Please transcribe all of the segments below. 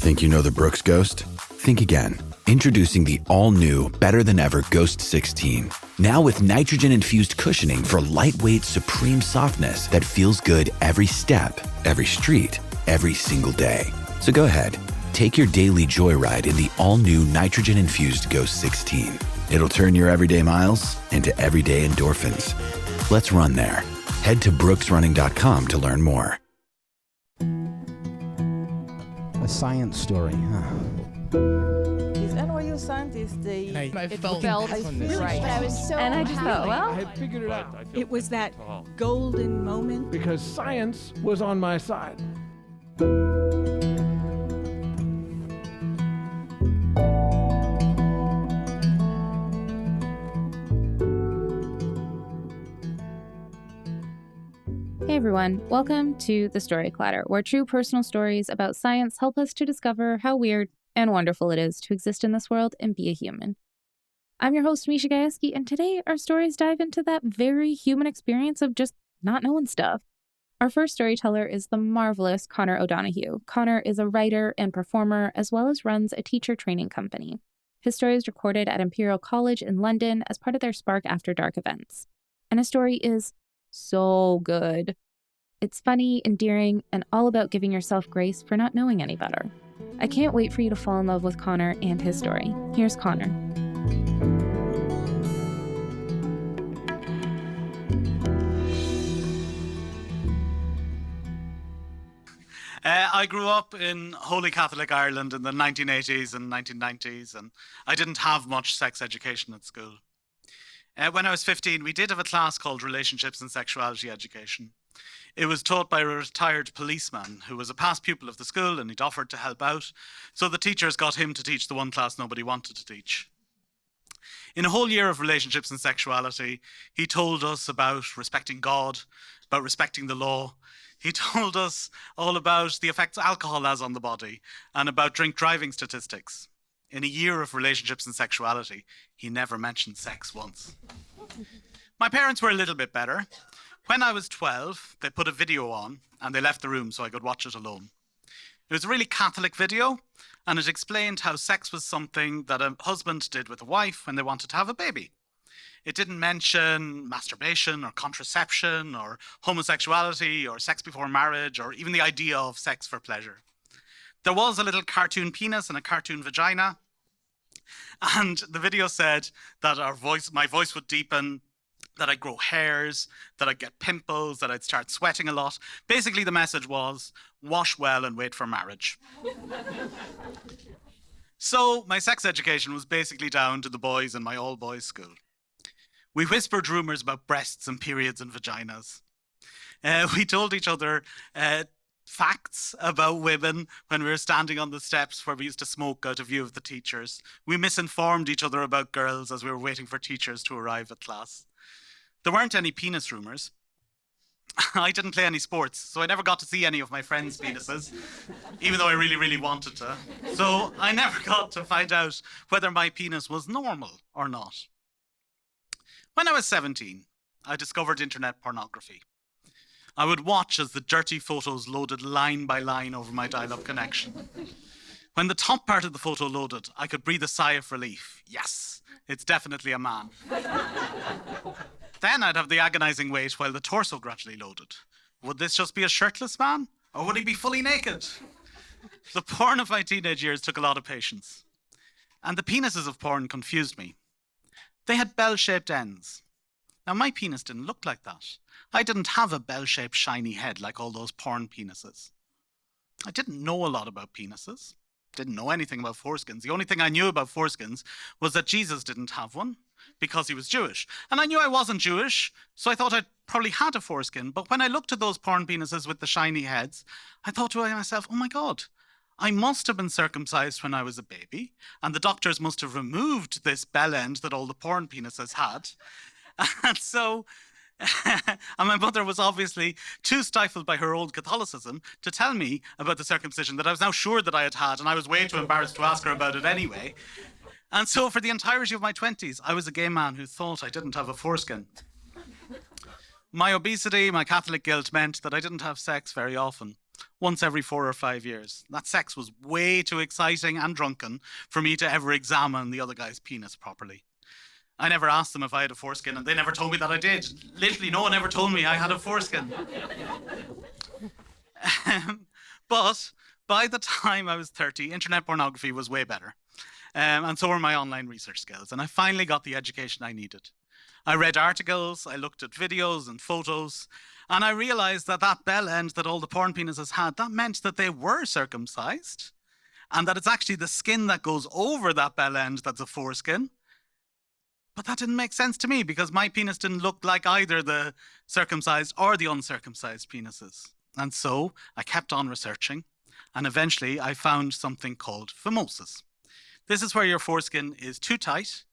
Think you know the Brooks Ghost? Think again. Introducing the all-new, better-than-ever Ghost 16. Now with nitrogen-infused cushioning for lightweight, supreme softness that feels good every step, every street, every single day. So go ahead, take your daily joyride in the all-new nitrogen-infused Ghost 16. It'll turn your everyday miles into everyday endorphins. Let's run there. Head to brooksrunning.com to learn more. A science story, huh? These NYU scientists, I it felt right. But I was so And I just thought, well, I had figured it out It was that golden moment. because science was on my side. Hey everyone, welcome to The Story Clatter, where true personal stories about science help us to discover how weird and wonderful it is to exist in this world and be a human. I'm your host, Misha Gajewski, and today our stories dive into that very human experience of just not knowing stuff. Our first storyteller is the marvelous Connor O'Donoghue. Connor is a writer and performer, as well as runs a teacher training company. His story is recorded at Imperial College in London as part of their Spark After Dark events. And his story is so good. It's funny, endearing, and all about giving yourself grace for not knowing any better. I can't wait for you to fall in love with Connor and his story. Here's Connor. I grew up in Holy Catholic Ireland in the 1980s and 1990s, and I didn't have much sex education at school. When I was 15, we did have a class called Relationships and Sexuality Education. It was taught by a retired policeman who was a past pupil of the school, and he'd offered to help out. So the teachers got him to teach the one class nobody wanted to teach. In a whole year of relationships and sexuality, he told us about respecting God, about respecting the law. He told us all about the effects alcohol has on the body and about drink driving statistics. In a year of relationships and sexuality, he never mentioned sex once. My parents were a little bit better. When I was 12, they put a video on and they left the room so I could watch it alone. It was a really Catholic video, and it explained how sex was something that a husband did with a wife when they wanted to have a baby. It didn't mention masturbation or contraception or homosexuality or sex before marriage or even the idea of sex for pleasure. There was a little cartoon penis and a cartoon vagina, and the video said that my voice would deepen, that I'd grow hairs, that I'd get pimples, that I'd start sweating a lot. Basically, the message was, wash well and wait for marriage. So my sex education was basically down to the boys in my all-boys school. We whispered rumors about breasts and periods and vaginas. We told each other facts about women when we were standing on the steps where we used to smoke out of view of the teachers. We misinformed each other about girls as we were waiting for teachers to arrive at class. There weren't any penis rumors. I didn't play any sports, so I never got to see any of my friends' penises, even though I really, really wanted to. So I never got to find out whether my penis was normal or not. When I was 17, I discovered internet pornography. I would watch as the dirty photos loaded line by line over my dial-up connection. When the top part of the photo loaded, I could breathe a sigh of relief. Yes, it's definitely a man. Then I'd have the agonizing wait while the torso gradually loaded. Would this just be a shirtless man? Or would he be fully naked? The porn of my teenage years took a lot of patience. And the penises of porn confused me. They had bell-shaped ends. Now, my penis didn't look like that. I didn't have a bell-shaped shiny head like all those porn penises. I didn't know a lot about penises. Didn't know anything about foreskins. The only thing I knew about foreskins was that Jesus didn't have one because he was Jewish. And I knew I wasn't Jewish, so I thought I'd probably had a foreskin. But when I looked at those porn penises with the shiny heads, I thought to myself, oh my God, I must have been circumcised when I was a baby, and the doctors must have removed this bell end that all the porn penises had. And so, and my mother was obviously too stifled by her old Catholicism to tell me about the circumcision that I was now sure that I had had, and I was way too embarrassed to ask her about it anyway. And so for the entirety of my 20s, I was a gay man who thought I didn't have a foreskin. My obesity, my Catholic guilt meant that I didn't have sex very often. once every 4 or 5 years. That sex was way too exciting and drunken for me to ever examine the other guy's penis properly. I never asked them if I had a foreskin, and they never told me that I did. Literally, no one ever told me I had a foreskin. But by the time I was 30, internet pornography was way better. And so were my online research skills. And I finally got the education I needed. I read articles, I looked at videos and photos, and I realized that that bell end that all the porn penises had, that meant that they were circumcised, and that it's actually the skin that goes over that bell end that's a foreskin. But that didn't make sense to me because my penis didn't look like either the circumcised or the uncircumcised penises. And so I kept on researching, and eventually I found something called phimosis. This is where your foreskin is too tight,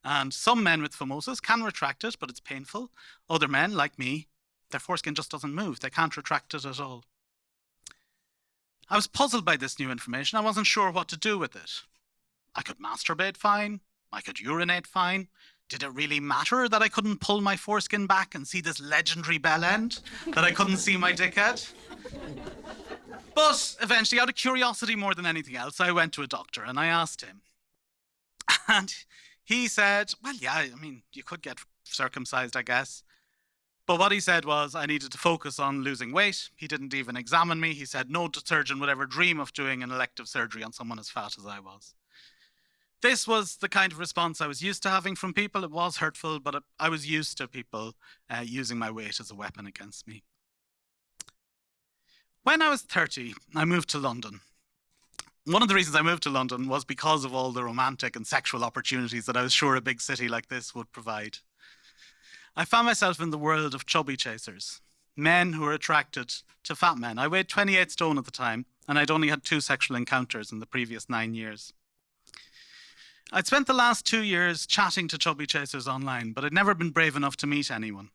and some men with phimosis can retract it, but it's painful. Other men, like me, their foreskin just doesn't move. They can't retract it at all. I was puzzled by this new information. I wasn't sure what to do with it. I could masturbate fine. I could urinate fine. Did it really matter that I couldn't pull my foreskin back and see this legendary bell end? That I couldn't see my dickhead? But eventually, out of curiosity more than anything else, I went to a doctor and I asked him. And he said, well, yeah, I mean, you could get circumcised, I guess. But what he said was I needed to focus on losing weight. He didn't even examine me. He said no surgeon would ever dream of doing an elective surgery on someone as fat as I was. This was the kind of response I was used to having from people. It was hurtful, but I was used to people using my weight as a weapon against me. When I was 30, I moved to London. One of the reasons I moved to London was because of all the romantic and sexual opportunities that I was sure a big city like this would provide. I found myself in the world of chubby chasers, men who were attracted to fat men. I weighed 28 stone at the time, and I'd only had 2 sexual encounters in the previous 9 years. I'd spent the last 2 years chatting to chubby chasers online, but I'd never been brave enough to meet anyone.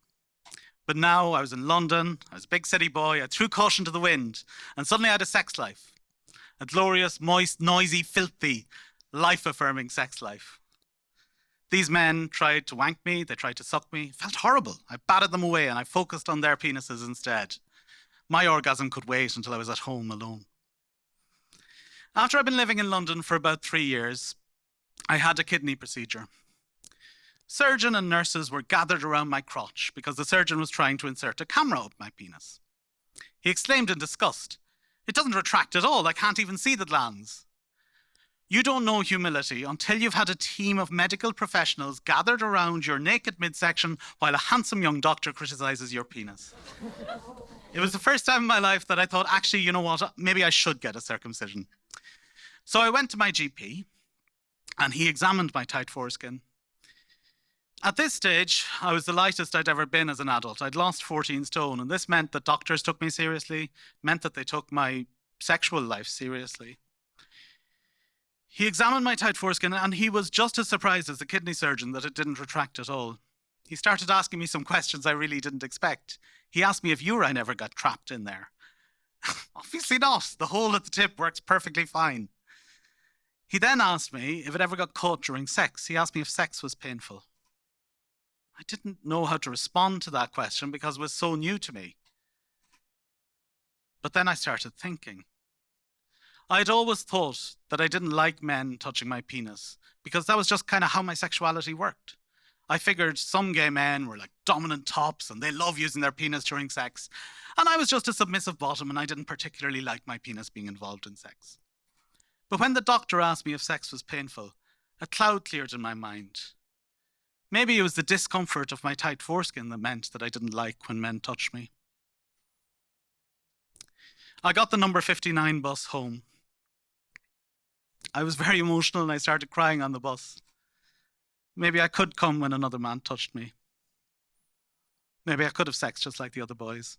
But now I was in London, I was a big city boy, I threw caution to the wind, and suddenly I had a sex life. A glorious, moist, noisy, filthy, life-affirming sex life. These men tried to wank me, they tried to suck me. It felt horrible. I batted them away and I focused on their penises instead. My orgasm could wait until I was at home alone. After I'd been living in London for about 3 years, I had a kidney procedure. Surgeon and nurses were gathered around my crotch because the surgeon was trying to insert a camera up my penis. He exclaimed in disgust, "It doesn't retract at all. I can't even see the glands." You don't know humility until you've had a team of medical professionals gathered around your naked midsection while a handsome young doctor criticizes your penis. It was the first time in my life that I thought, actually, you know what, maybe I should get a circumcision. So I went to my GP and he examined my tight foreskin. At this stage, I was the lightest I'd ever been as an adult. I'd lost 14 stone, and this meant that doctors took me seriously, meant that they took my sexual life seriously. He examined my tight foreskin, and he was just as surprised as the kidney surgeon that it didn't retract at all. He started asking me some questions I really didn't expect. He asked me if urine ever got trapped in there. Obviously not. The hole at the tip works perfectly fine. He then asked me if it ever got caught during sex. He asked me if sex was painful. I didn't know how to respond to that question because it was so new to me. But then I started thinking. I'd always thought that I didn't like men touching my penis because that was just kind of how my sexuality worked. I figured some gay men were like dominant tops and they love using their penis during sex. And I was just a submissive bottom and I didn't particularly like my penis being involved in sex. But when the doctor asked me if sex was painful, a cloud cleared in my mind. Maybe it was the discomfort of my tight foreskin that meant that I didn't like when men touched me. I got the number 59 bus home. I was very emotional and I started crying on the bus. Maybe I could come when another man touched me. Maybe I could have sex just like the other boys.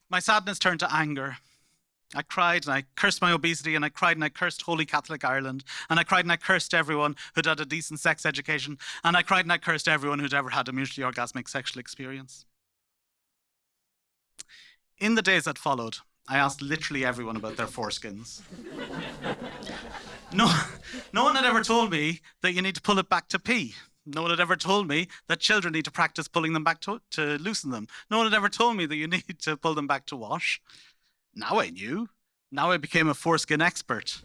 My sadness turned to anger. I cried and I cursed my obesity and I cried and I cursed Holy Catholic Ireland and I cried and I cursed everyone who'd had a decent sex education and I cried and I cursed everyone who'd ever had a mutually orgasmic sexual experience. In the days that followed, I asked literally everyone about their foreskins. No one had ever told me that you need to pull it back to pee. No one had ever told me that children need to practice pulling them back to loosen them. No one had ever told me that you need to pull them back to wash. Now I knew. Now I became a foreskin expert.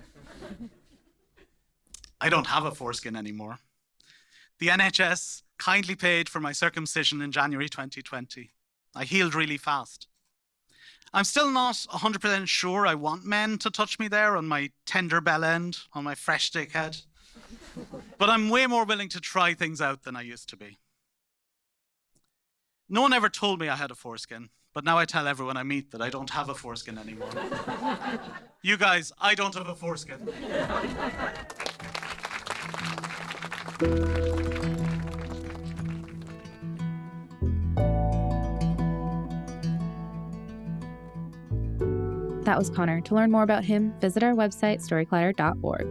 I don't have a foreskin anymore. The NHS kindly paid for my circumcision in January 2020. I healed really fast. I'm still not 100% sure I want men to touch me there on my tender bell end, on my fresh dick head. But I'm way more willing to try things out than I used to be. No one ever told me I had a foreskin, but now I tell everyone I meet that I don't have a foreskin anymore. You guys, I don't have a foreskin. That was Connor. To learn more about him, visit our website, storyclatter.org.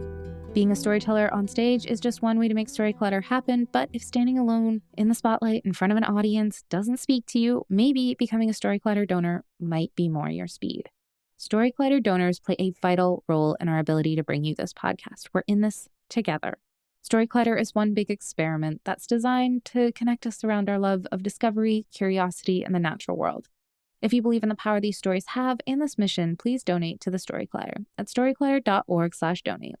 Being a storyteller on stage is just one way to make story clutter happen, but if standing alone in the spotlight in front of an audience doesn't speak to you, maybe becoming a story clutter donor might be more your speed. Story clutter donors play a vital role in our ability to bring you this podcast. We're in this together. Story clutter is one big experiment that's designed to connect us around our love of discovery, curiosity, and the natural world. If you believe in the power these stories have and this mission, please donate to the Story Clutter at storyclatter.org/donate.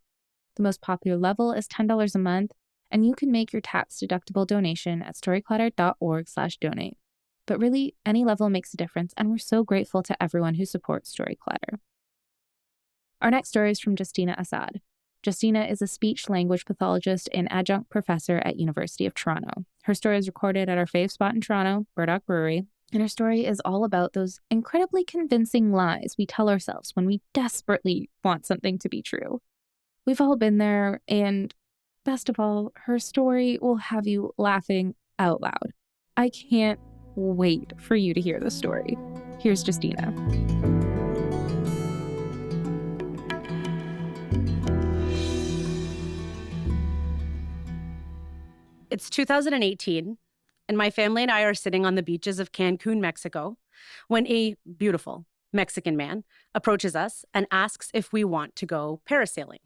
The most popular level is $10 a month, and you can make your tax-deductible donation at storyclatter.org/donate. But really, any level makes a difference, and we're so grateful to everyone who supports Story Clutter. Our next story is from Justina Assaad. Justina is a speech-language pathologist and adjunct professor at University of Toronto. Her story is recorded at our fave spot in Toronto, Burdock Brewery, and her story is all about those incredibly convincing lies we tell ourselves when we desperately want something to be true. We've all been there, and best of all, her story will have you laughing out loud. I can't wait for you to hear the story. Here's Justina. It's 2018, and my family and I are sitting on the beaches of Cancun, Mexico, when a beautiful Mexican man approaches us and asks if we want to go parasailing.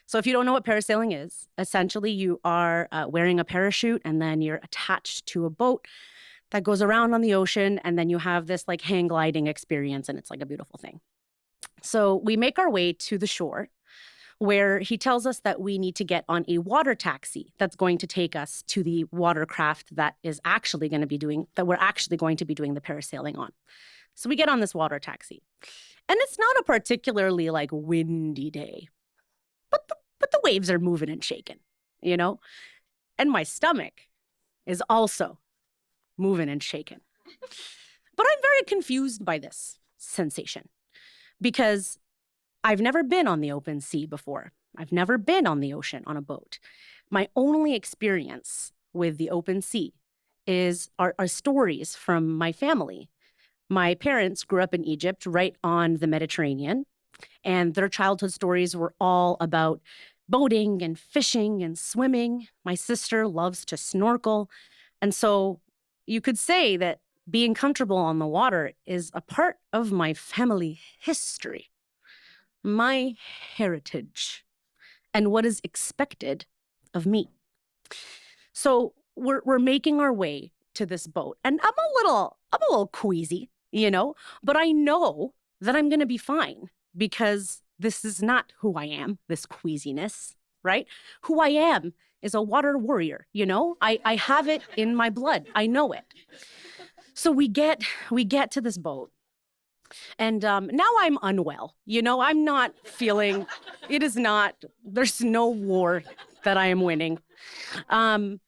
So if you don't know what parasailing is, essentially you are wearing a parachute and then you're attached to a boat that goes around on the ocean, and then you have this like hang gliding experience, and it's like a beautiful thing. So we make our way to the shore, where he tells us that we need to get on a water taxi that's going to take us to the watercraft that we're actually going to be doing the parasailing on. So we get on this water taxi, and it's not a particularly like windy day, but the waves are moving and shaking, you know? And my stomach is also moving and shaking. But I'm very confused by this sensation because I've never been on the open sea before. I've never been on the ocean on a boat. My only experience with the open sea are stories from my family. My parents grew up in Egypt, right on the Mediterranean, and their childhood stories were all about boating and fishing and swimming. My sister loves to snorkel. And so you could say that being comfortable on the water is a part of my family history, my heritage, and what is expected of me. So we're making our way to this boat, and I'm a little queasy, you know, but I know that I'm going to be fine because this is not who I am, this queasiness, right? Who I am is a water warrior, you know? I have it in my blood. I know it. So we get to this boat. And now I'm unwell. You know, I'm not feeling, there's no war that I am winning. And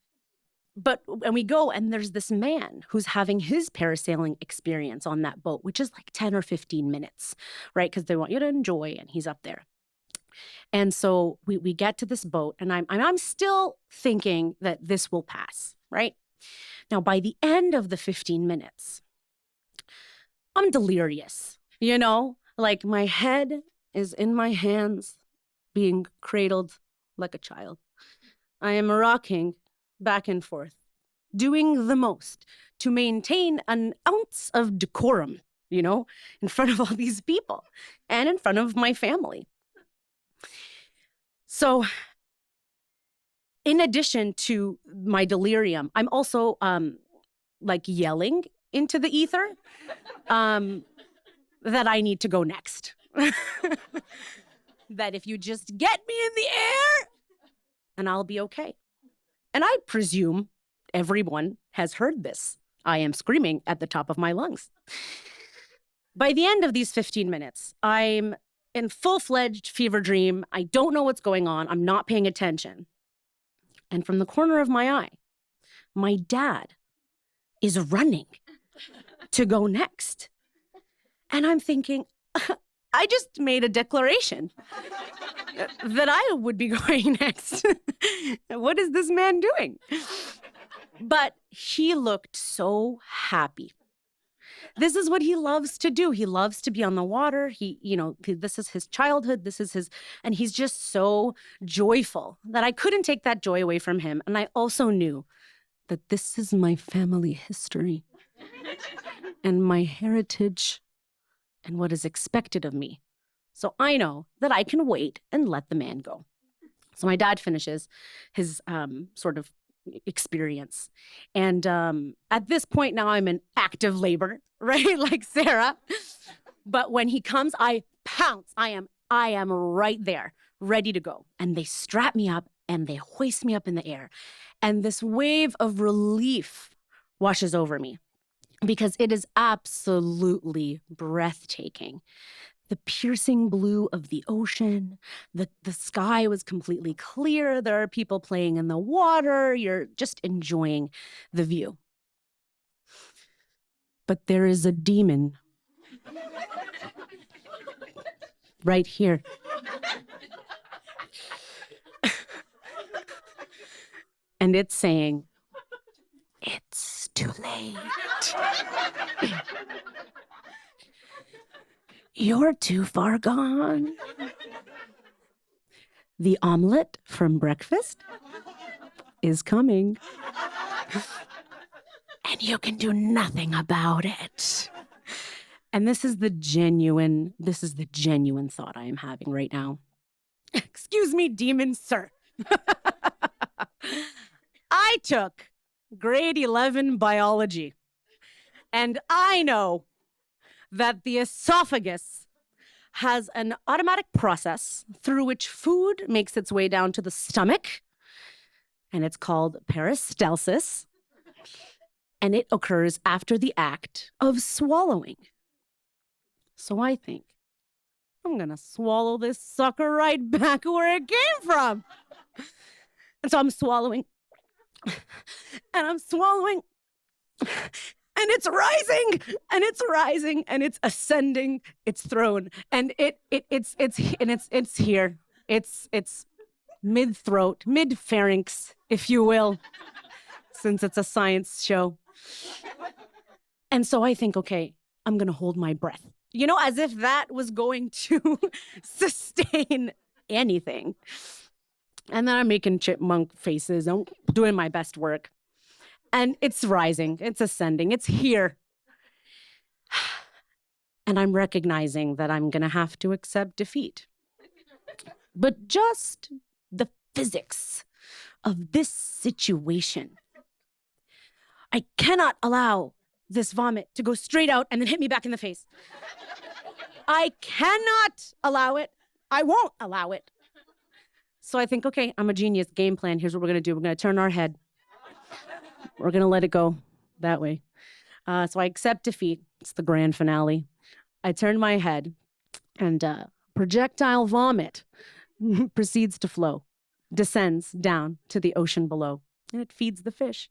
we go, and there's this man who's having his parasailing experience on that boat, which is like 10 or 15 minutes, right? Because they want you to enjoy, and he's up there. And so we get to this boat, and I'm still thinking that this will pass, right? Now, by the end of the 15 minutes, I'm delirious, you know? Like my head is in my hands, being cradled like a child. I am rocking back and forth, doing the most to maintain an ounce of decorum, you know, in front of all these people and in front of my family. So in addition to my delirium, I'm also like yelling into the ether. that I need to go next. That if you just get me in the air, and I'll be okay. And I presume everyone has heard this. I am screaming at the top of my lungs. By the end of these 15 minutes, I'm in full-fledged fever dream. I don't know what's going on. I'm not paying attention. And from the corner of my eye, my dad is running to go next. And I'm thinking, I just made a declaration that I would be going next. What is this man doing? But he looked so happy. This is what he loves to do. He loves to be on the water. This is his childhood. And he's just so joyful that I couldn't take that joy away from him. And I also knew that this is my family history and my heritage and what is expected of me. So I know that I can wait and let the man go. So my dad finishes his sort of experience. And at this point now I'm in active labor, right? Like Sarah. But when he comes, I pounce. I am right there, ready to go. And they strap me up and they hoist me up in the air. And this wave of relief washes over me because it is absolutely breathtaking. The piercing blue of the ocean, the sky was completely clear. There are people playing in the water. You're just enjoying the view. But there is a demon right here. And it's saying, it's too late. You're too far gone. The omelet from breakfast is coming. And you can do nothing about it. And this is the genuine thought I am having right now. Excuse me, demon sir. I took grade 11 biology, and I know that the esophagus has an automatic process through which food makes its way down to the stomach, and it's called peristalsis, and it occurs after the act of swallowing. So I think, I'm gonna swallow this sucker right back where it came from. And so I'm swallowing, and I'm swallowing, and it's rising, and it's rising, and it's ascending its throne, and it's here. It's mid-throat, mid-pharynx, if you will, since it's a science show. And so I think, okay, I'm gonna hold my breath. You know, as if that was going to sustain anything. And then I'm making chipmunk faces. I'm doing my best work. And it's rising. It's ascending. It's here. And I'm recognizing that I'm going to have to accept defeat. But just the physics of this situation. I cannot allow this vomit to go straight out and then hit me back in the face. I cannot allow it. I won't allow it. So I think, okay, I'm a genius. Game plan. Here's what we're going to do. We're going to turn our head. We're going to let it go that way. So I accept defeat. It's the grand finale. I turn my head, and projectile vomit proceeds to flow, descends down to the ocean below, and it feeds the fish.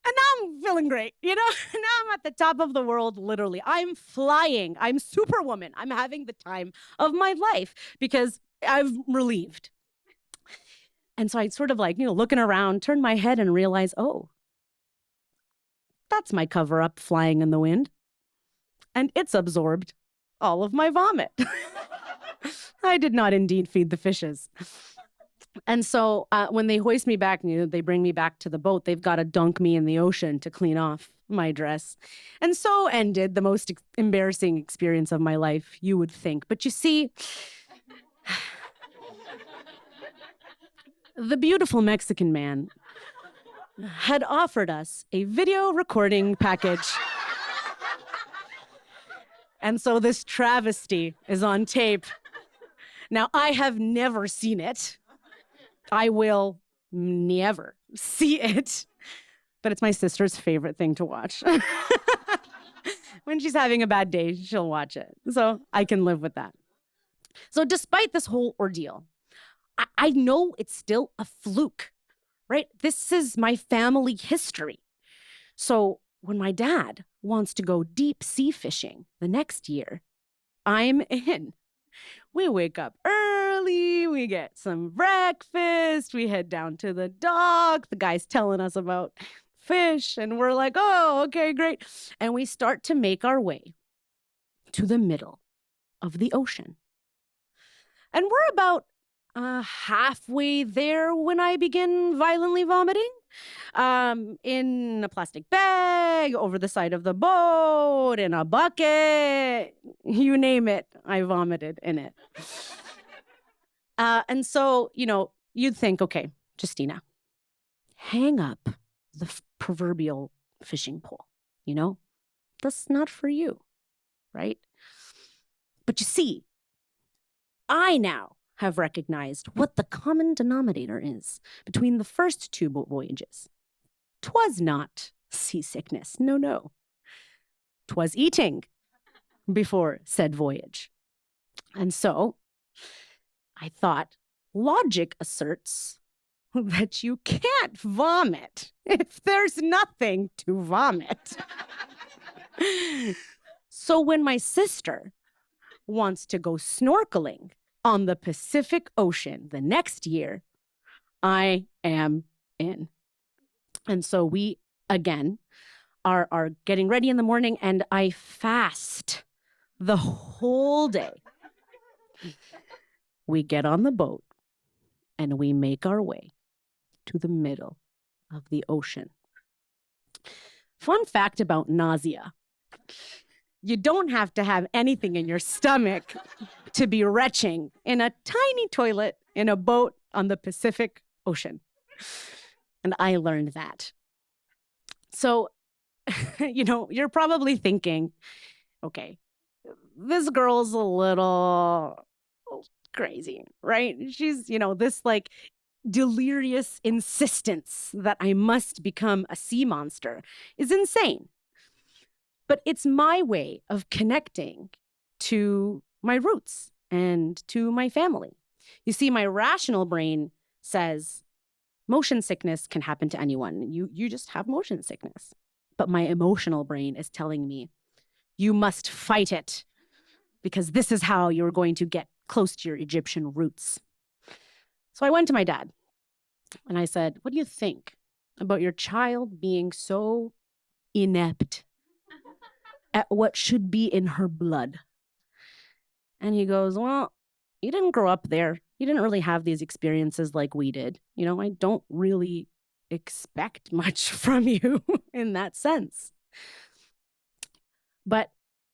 And now I'm feeling great, you know? Now I'm at the top of the world, literally. I'm flying. I'm Superwoman. I'm having the time of my life because I'm relieved. And so I sort of looking around, turn my head and realize, oh, that's my cover-up flying in the wind. And it's absorbed all of my vomit. I did not indeed feed the fishes. And so when they hoist me back, they bring me back to the boat, they've got to dunk me in the ocean to clean off my dress. And so ended the most embarrassing experience of my life, you would think. But you see, the beautiful Mexican man had offered us a video recording package. And so this travesty is on tape. Now, I have never seen it. I will never see it. But it's my sister's favorite thing to watch. When she's having a bad day, she'll watch it. So I can live with that. So despite this whole ordeal, I know it's still a fluke, right? This is my family history. So when my dad wants to go deep sea fishing the next year, I'm in. We wake up early, we get some breakfast, we head down to the dock. The guy's telling us about fish, and we're like, oh, okay, great. And we start to make our way to the middle of the ocean. And we're about halfway there when I begin violently vomiting in a plastic bag, over the side of the boat, in a bucket, you name it, I vomited in it. And so, you'd think, okay, Justina, hang up the proverbial fishing pole, That's not for you, right? But you see, I now have recognized what the common denominator is between the first two voyages. 'Twas not seasickness, no. 'Twas eating before said voyage. And so I thought, logic asserts that you can't vomit if there's nothing to vomit. So when my sister wants to go snorkeling on the Pacific Ocean the next year, I am in. And so we, again, are getting ready in the morning, and I fast the whole day. We get on the boat, and we make our way to the middle of the ocean. Fun fact about nausea. You don't have to have anything in your stomach to be retching in a tiny toilet in a boat on the Pacific Ocean. And I learned that. So, you're probably thinking, okay, this girl's a little crazy, right? She's, this like delirious insistence that I must become a sea monster is insane. But it's my way of connecting to my roots and to my family. You see, my rational brain says motion sickness can happen to anyone. You just have motion sickness. But my emotional brain is telling me, you must fight it, because this is how you're going to get close to your Egyptian roots. So I went to my dad and I said, what do you think about your child being so inept at what should be in her blood? And he goes, well, you didn't grow up there. You didn't really have these experiences like we did. I don't really expect much from you in that sense. But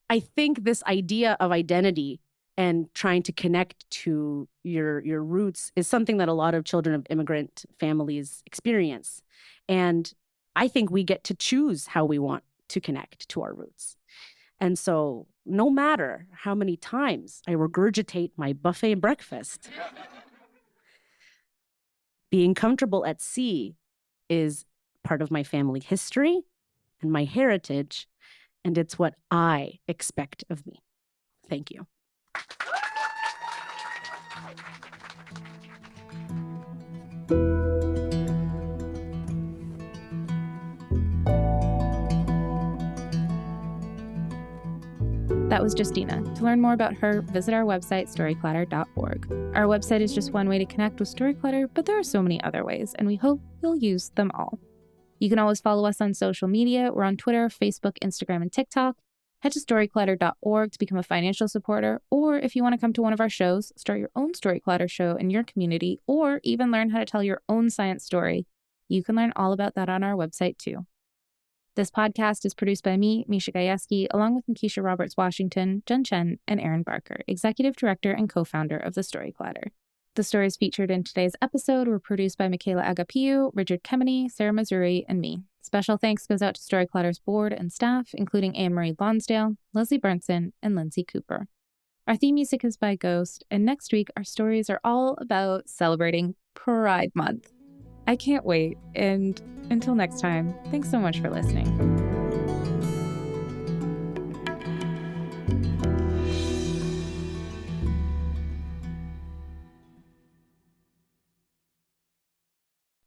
I think this idea of identity and trying to connect to your roots is something that a lot of children of immigrant families experience. And I think we get to choose how we want to connect to our roots. And so no matter how many times I regurgitate my buffet breakfast, being comfortable at sea is part of my family history and my heritage, and it's what I expect of me. Thank you. That was Justina. To learn more about her, visit our website, storyclatter.org. Our website is just one way to connect with Storyclatter, but there are so many other ways, and we hope you'll use them all. You can always follow us on social media. We're on Twitter, Facebook, Instagram, and TikTok. Head to storyclatter.org to become a financial supporter, or if you want to come to one of our shows, start your own Storyclatter show in your community, or even learn how to tell your own science story. You can learn all about that on our website, too. This podcast is produced by me, Misha Gajewski, along with Nikisha Roberts-Washington, Jen Chen, and Aaron Barker, Executive Director and Co-Founder of the Storyclatter. The stories featured in today's episode were produced by Michaela Agapiu, Richard Kemeny, Sarah Mazuri, and me, Special thanks goes out to Storyclatter's board and staff, including Anne-Marie Lonsdale, Leslie Burnson, and Lindsay Cooper. Our theme music is by Ghost, and next week our stories are all about celebrating Pride Month. I can't wait, and until next time, thanks so much for listening.